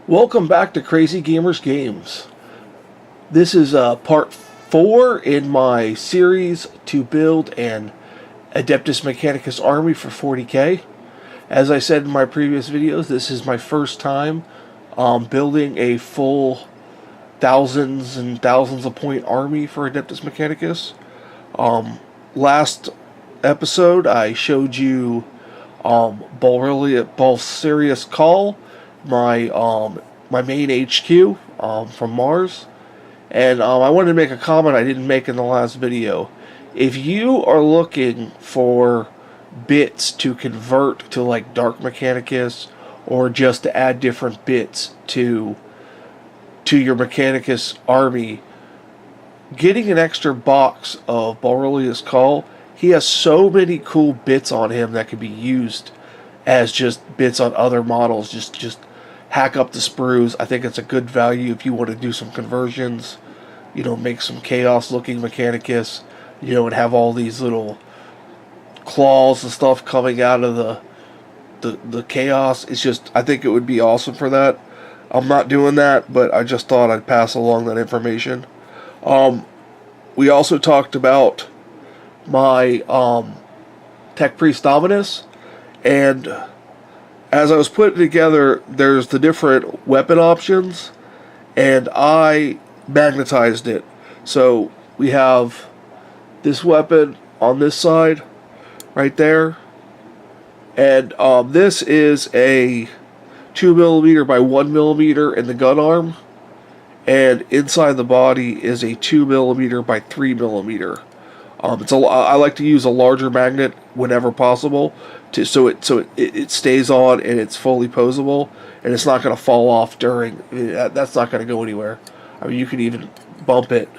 Welcome back to Crazy Gamers Games. This is part 4 in my series to build an Adeptus Mechanicus Army for 40k. As I said in my previous videos, this is my first time building a full thousands and thousands of point army for Adeptus Mechanicus. Last episode I showed you Balsarius Call, my main HQ from Mars, and I wanted to make a comment I didn't make in the last video. If you are looking for bits to convert to like Dark Mechanicus, or just to add different bits to your Mechanicus army, getting an extra box of Balsarius Call, he has so many cool bits on him that can be used as just bits on other models. Just hack up the sprues. I think it's a good value if you want to do some conversions, make some chaos looking Mechanicus, and have all these little claws and stuff coming out of the chaos. It's just, I think it would be awesome for that. I'm not doing that, but I just thought I'd pass along that information. We also talked about my Tech Priest Dominus, and as I was putting together, there's the different weapon options, and I magnetized it. So we have this weapon on this side, right there, and this is a 2mm by 1mm in the gun arm, and inside the body is a 2mm by 3mm. I like to use a larger magnet whenever possible, so it stays on and it's fully posable, and it's not going to fall off during. That's not going to go anywhere. I mean, you can even bump it,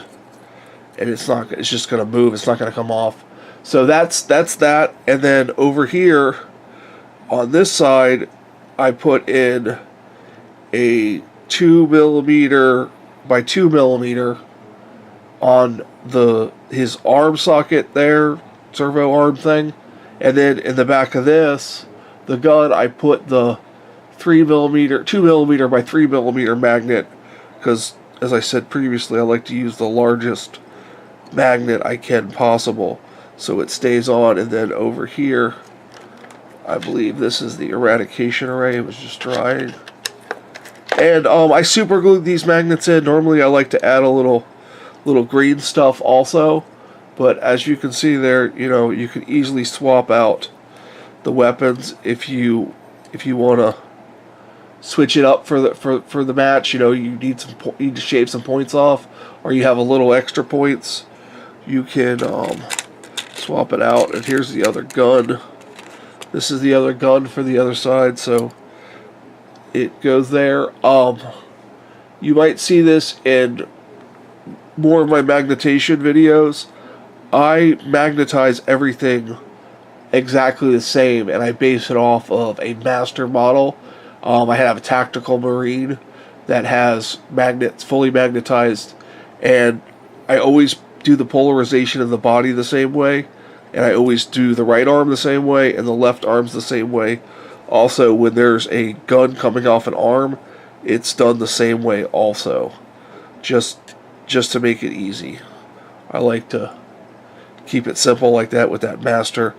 and it's just going to move. It's not going to come off. So that's that. And then over here, on this side, I put in a 2mm by 2mm on his arm socket there, servo arm thing, and then in the back of this, the gun, I put the 2mm by 3mm magnet, because as I said previously, I like to use the largest magnet I can possible, so it stays on. And then over here, I believe this is the eradication array. It was just drying, and I super glued these magnets in. Normally I like to add a little green stuff also, but as you can see there, you can easily swap out the weapons if you want to switch it up for the match. You need to shave some points off, or you have a little extra points, you can swap it out. And here's the other gun. This is the other gun for the other side, so it goes there. You might see this in more of my magnetation videos. I magnetize everything exactly the same, and I base it off of a master model. I have a tactical marine that has magnets fully magnetized, and I always do the polarization of the body the same way, and I always do the right arm the same way and the left arm's the same way. Also, when there's a gun coming off an arm, it's done the same way also, just to make it easy. I like to keep it simple like that with that master.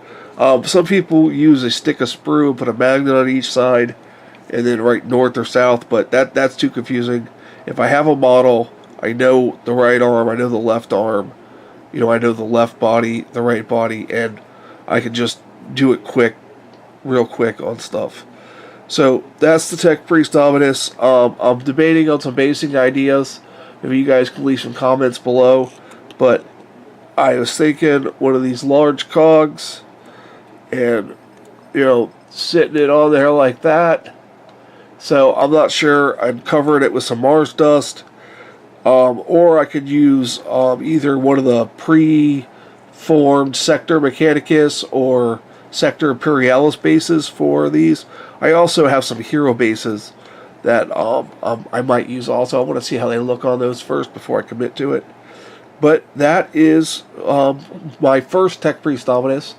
Some people use a stick of sprue, put a magnet on each side, and then write north or south, but that's too confusing. If I have a model, I know the right arm, I know the left arm, I know the left body, the right body, and I can just do it real quick on stuff. So that's the Tech Priest Dominus. I'm debating on some basing ideas. If you guys can leave some comments below, but I was thinking one of these large cogs, and sitting it on there like that. So I'm not sure. I'm covering it with some Mars dust, or I could use either one of the pre-formed Sector Mechanicus or Sector Imperialis bases for these. I also have some hero bases that I might use also. I want to see how they look on those first before I commit to it. But that is my first Tech Priest Dominus.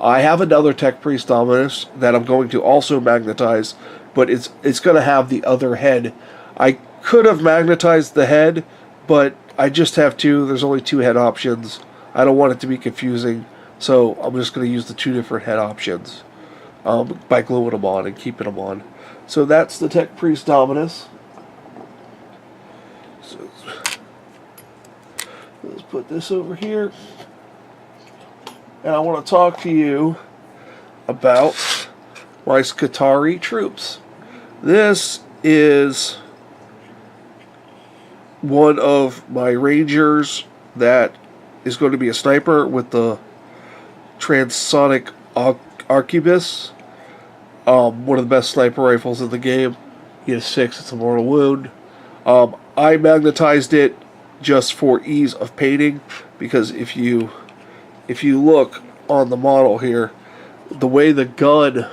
I have another Tech Priest Dominus that I'm going to also magnetize, but it's going to have the other head. I could have magnetized the head, but I just have two. There's only two head options. I don't want it to be confusing, so I'm just going to use the two different head options by gluing them on and keeping them on. So that's the Tech Priest Dominus. So let's put this over here. And I want to talk to you about my Skitarii troops. This is one of my Rangers that is going to be a sniper with the Transonic Arquebus. One of the best sniper rifles in the game. He has 6, it's a mortal wound. I magnetized it just for ease of painting, because if you look on the model here, the way the gun,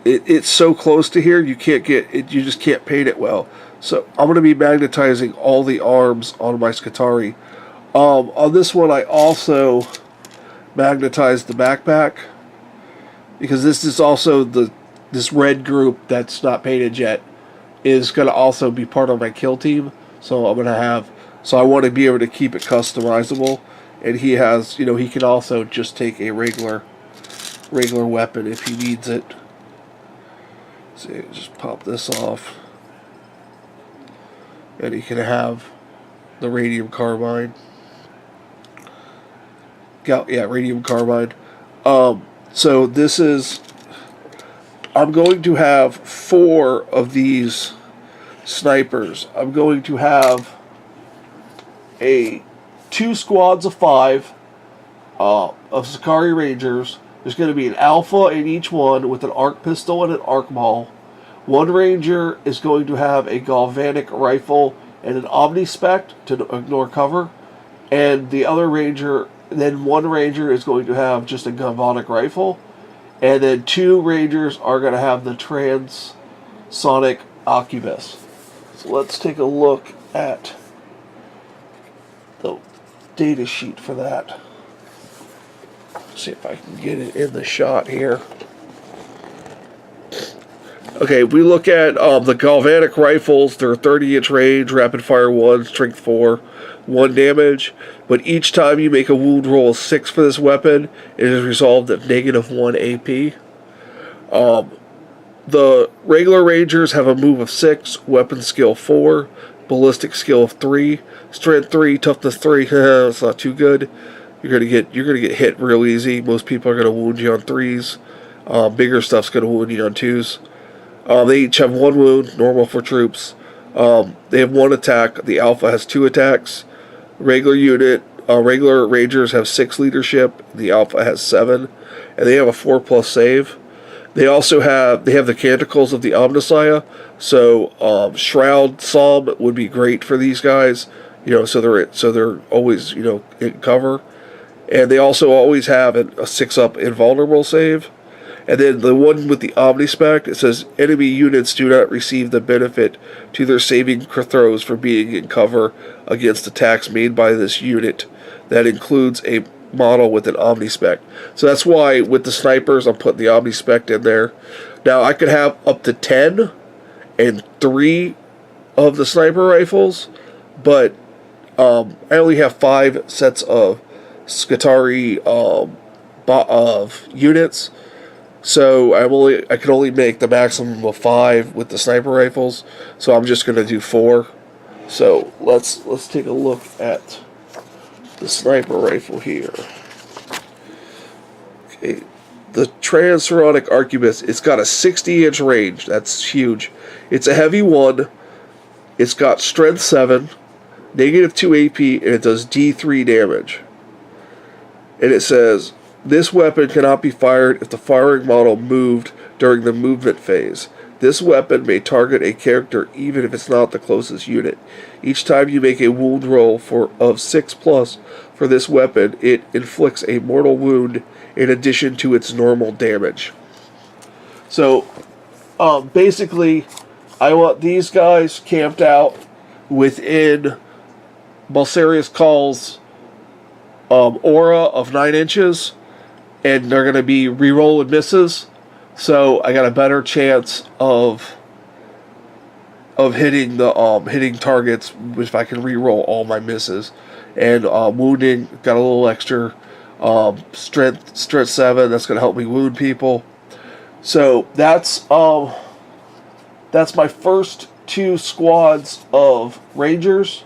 it's so close to here, you can't get it, you just can't paint it well. So I'm going to be magnetizing all the arms on my Skitarii. On this one, I also magnetized the backpack, because this is also this red group that's not painted yet is going to also be part of my kill team. So I want to be able to keep it customizable. And he has, he can also just take a regular weapon if he needs it. So just pop this off. And he can have the radium carbine. Yeah, radium carbine. So this is, I'm going to have 4 of these snipers. I'm going to have 2 squads of 5 of Skitarii Rangers. There's going to be an alpha in each one with an arc pistol and an arc ball. One Ranger is going to have a galvanic rifle and an omnispec to ignore cover. And the other Ranger, then one Ranger is going to have just a galvanic rifle. And then 2 Rangers are going to have the Transonic Arquebus. So let's take a look at the data sheet for that. See if I can get it in the shot here. Okay, we look at the galvanic rifles. They're 30-inch range, rapid fire 1, strength 4, 1 damage. But each time you make a wound roll of 6 for this weapon, it is resolved at -1 AP. The regular Rangers have a move of 6, weapon skill 4, ballistic skill of 3, strength 3, toughness 3. It's not too good. You're gonna get hit real easy. Most people are gonna wound you on 3s. Bigger stuff's gonna wound you on 2s. They each have 1 wound, normal for troops. They have 1 attack. The alpha has 2 attacks. Regular Rangers have 6 leadership. The alpha has 7, and they have a 4+ save. They also have the canticles of the Omnissiah. So Shroud Psalm would be great for these guys. So they're always in cover, and they also always have a 6+ invulnerable save. And then the one with the Omnispec, it says enemy units do not receive the benefit to their saving throws for being in cover against attacks made by this unit. That includes a model with an Omnispec. So that's why with the snipers I'm putting the Omnispec in there. Now I could have up to 10 and 3 of the sniper rifles, but I only have 5 sets of Skitarii of units. So I can only make the maximum of 5 with the sniper rifles. So I'm just going to do 4. So let's take a look at the sniper rifle here. Okay, the Transonic Arquebus. It's got a 60-inch range. That's huge. It's a heavy 1. It's got strength 7, -2 AP, and it does D3 damage. And it says, this weapon cannot be fired if the firing model moved during the movement phase. This weapon may target a character even if it's not the closest unit. Each time you make a wound roll of 6+ for this weapon, it inflicts a mortal wound in addition to its normal damage. So, basically, I want these guys camped out within Balsarius Call's aura of 9 inches. and they're going to be re-rolling misses. So I got a better chance of hitting the hitting targets if I can re-roll all my misses. And wounding, got a little extra strength 7. That's going to help me wound people. So that's my first 2 squads of Rangers.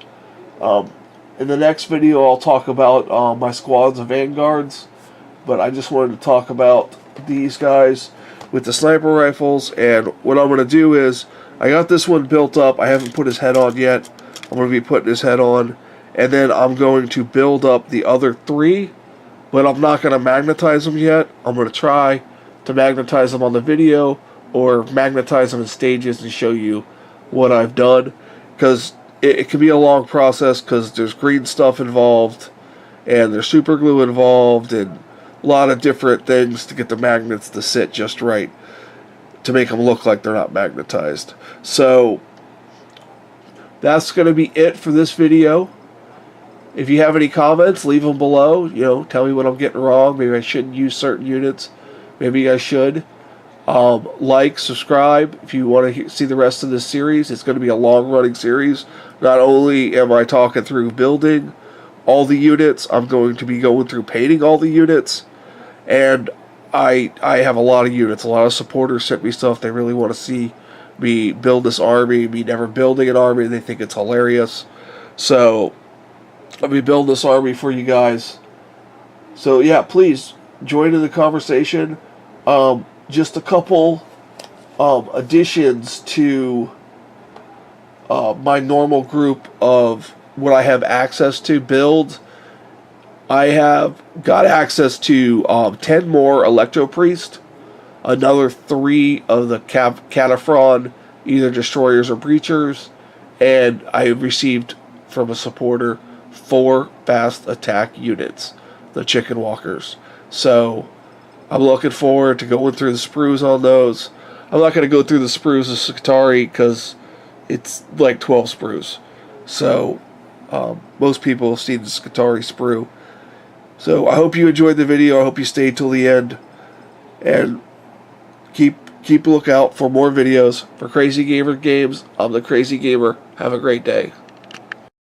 In the next video, I'll talk about my squads of Vanguards. But I just wanted to talk about these guys with the sniper rifles. And what I'm going to do is, I got this one built up. I haven't put his head on yet. I'm going to be putting his head on. And then I'm going to build up the other 3. But I'm not going to magnetize them yet. I'm going to try to magnetize them on the video, or magnetize them in stages and show you what I've done. Because it can be a long process, because there's green stuff involved, and there's super glue involved, and a lot of different things to get the magnets to sit just right, to make them look like they're not magnetized. So that's going to be it for this video. If you have any comments, leave them below. Tell me what I'm getting wrong. Maybe I shouldn't use certain units. Maybe I should. Like, subscribe if you want to see the rest of this series. It's going to be a long-running series. Not only am I talking through building all the units, I'm going to be going through painting all the units. And I have a lot of units. A lot of supporters sent me stuff. They really want to see me build this army, me never building an army. They think it's hilarious. So let me build this army for you guys. So yeah, please join in the conversation. Just a couple additions to my normal group of what I have access to build. I have got access to 10 more Electro Priest, another 3 of the Cataphren, either Destroyers or Breachers, and I received from a supporter 4 fast attack units, the Chicken Walkers. So I'm looking forward to going through the sprues on those. I'm not going to go through the sprues of Skitarii because it's like 12 sprues. So most people have seen the Skitarii sprue. So I hope you enjoyed the video. I hope you stayed till the end. And keep a lookout for more videos. For Crazy Gamer Games, I'm the Crazy Gamer. Have a great day.